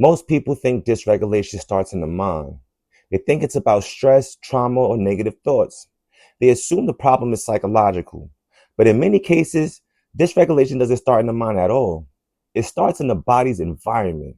Most people think dysregulation starts in the mind. They think it's about stress, trauma, or negative thoughts. They assume the problem is psychological. But in many cases, dysregulation doesn't start in the mind at all. It starts in the body's environment.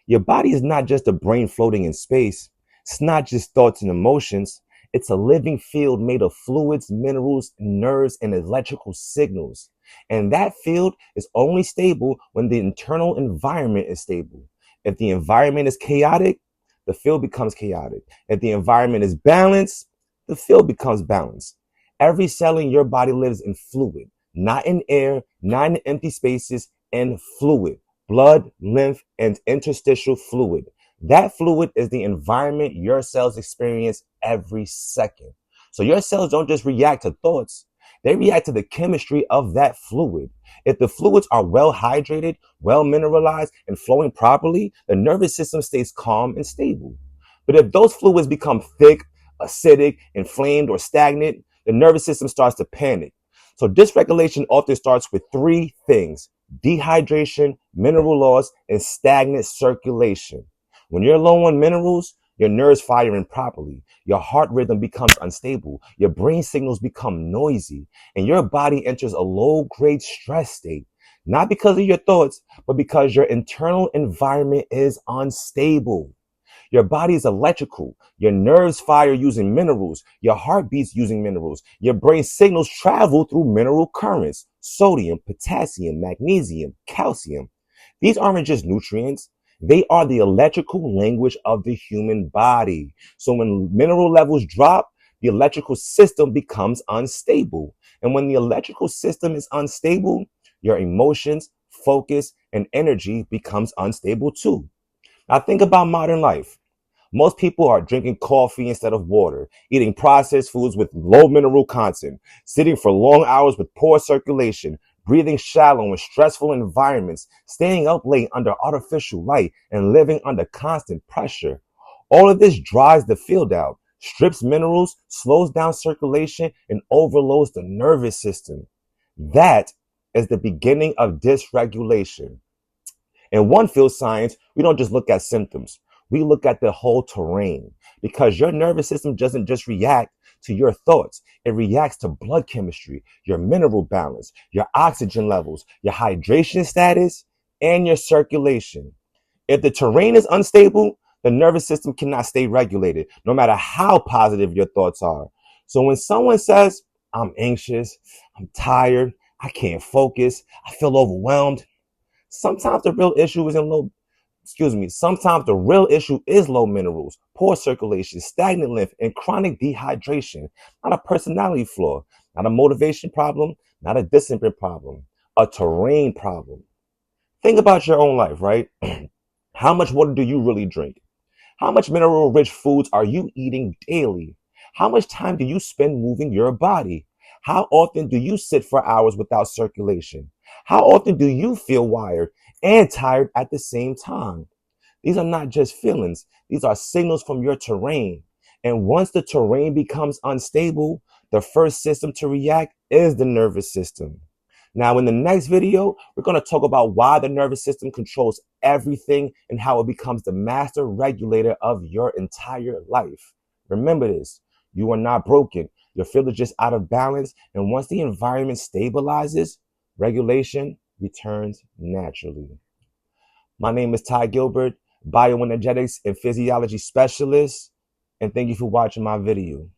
Your body is not just a brain floating in space. It's not just thoughts and emotions. It's a living field made of fluids, minerals, nerves, and electrical signals. And that field is only stable when the internal environment is stable. If the environment is chaotic, the field becomes chaotic. If the environment is balanced, the field becomes balanced. Every cell in your body lives in fluid, not in air, not in empty spaces, in fluid, blood, lymph, and interstitial fluid. That fluid is the environment your cells experience every second. So your cells don't just react to thoughts, they react to the chemistry of that fluid. If the fluids are well hydrated, well mineralized, and flowing properly, the nervous system stays calm and stable. But if those fluids become thick, acidic, inflamed, or stagnant, the nervous system starts to panic. So dysregulation often starts with three things: dehydration, mineral loss, and stagnant circulation. When you're low on minerals, your nerves fire improperly, your heart rhythm becomes unstable, your brain signals become noisy, and your body enters a low-grade stress state. Not because of your thoughts, but because your internal environment is unstable. Your body is electrical. Your nerves fire using minerals. Your heart beats using minerals. Your brain signals travel through mineral currents: sodium, potassium, magnesium, calcium. These aren't just nutrients. They are the electrical language of the human body. So when mineral levels drop, the electrical system becomes unstable. And when the electrical system is unstable, your emotions, focus, and energy becomes unstable too. Now think about modern life. Most people are drinking coffee instead of water, eating processed foods with low mineral content, sitting for long hours with poor circulation, breathing shallow in stressful environments, staying up late under artificial light, and living under constant pressure. All of this dries the field out, strips minerals, slows down circulation, and overloads the nervous system. That is the beginning of dysregulation. In one field science, we don't just look at symptoms. We look at the whole terrain, because your nervous system doesn't just react to your thoughts. It reacts to blood chemistry, your mineral balance, your oxygen levels, your hydration status, and your circulation. If the terrain is unstable, the nervous system cannot stay regulated, no matter how positive your thoughts are. So when someone says, "I'm anxious, I'm tired, I can't focus, I feel overwhelmed," sometimes the real issue is in low sometimes the real issue is low minerals, poor circulation, stagnant lymph, and chronic dehydration. Not a personality flaw, not a motivation problem, not a discipline problem, a terrain problem. Think about your own life, right? How much water do you really drink? How much mineral rich foods are you eating daily? How much time do you spend moving your body? How often do you sit for hours without circulation? How often do you feel wired and tired at the same time? These are not just feelings. These are signals from your terrain. And once the terrain becomes unstable, the first system to react is the nervous system. Now, in the next video, we're going to talk about why the nervous system controls everything and how it becomes the master regulator of your entire life. Remember this: you are not broken. Your field is just out of balance. And once the environment stabilizes, regulation returns naturally. My name is Ty Gilbert, bioenergetics and physiology specialist, and thank you for watching my video.